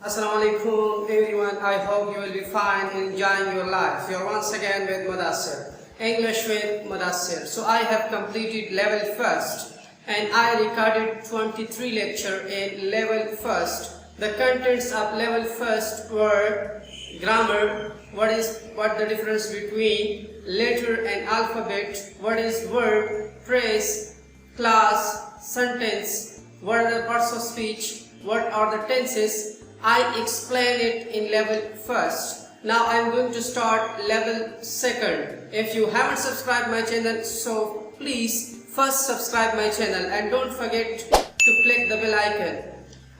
Assalamu alaikum everyone. I hope you will be fine and enjoying your life. You are once again with Mudassir, English with Mudassir. So I have completed level first and I recorded 23 lecture in level first. The contents of level first were grammar, what the difference between letter and alphabet, what is verb, phrase, class, sentence, what are the parts of speech, what are the tenses. I explained it in level first. Now I am going to start level second. If you haven't subscribed my channel, so please first subscribe my channel and don't forget to click the bell icon.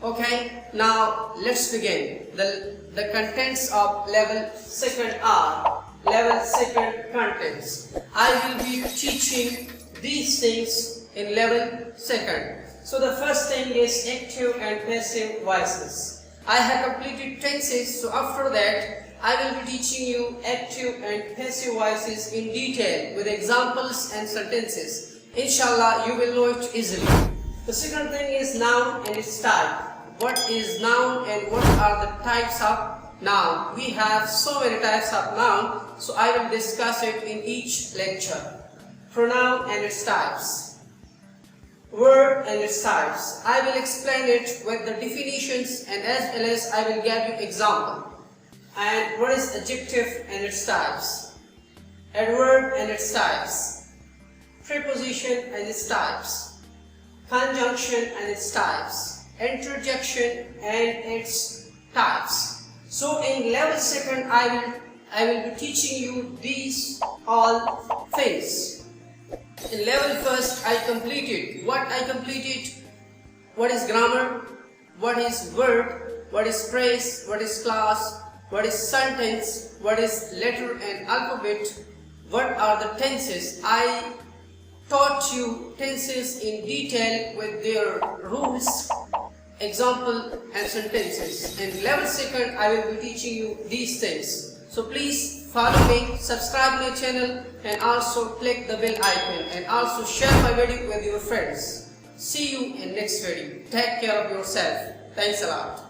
Okay, now let's begin. The contents of level second are level second contents. I will be teaching these things in level second. So the first thing is active and passive voices. I have completed tenses, so after that I will be teaching you active and passive voices in detail with examples and sentences. Inshallah, you will know it easily. The second thing is noun and its type. What is noun and what are the types of noun? We have so many types of noun, so I will discuss it in each lecture. Pronoun and its types. Verb and its types. I will explain it with the definitions and as well as I will give you example. And what is adjective and its types? Adverb and its types. Preposition and its types. Conjunction and its types. Interjection and its types. So in level second I will be teaching you these all things. In level first I completed what is grammar, what is verb, what is phrase, what is class, what is sentence, what is letter and alphabet, what are the tenses. I taught you tenses in detail with their rules, example and sentences. In level second I will be teaching you these things. So please follow me, subscribe my channel and also click the bell icon and also share my video with your friends. See you in next video. Take care of yourself. Thanks a lot.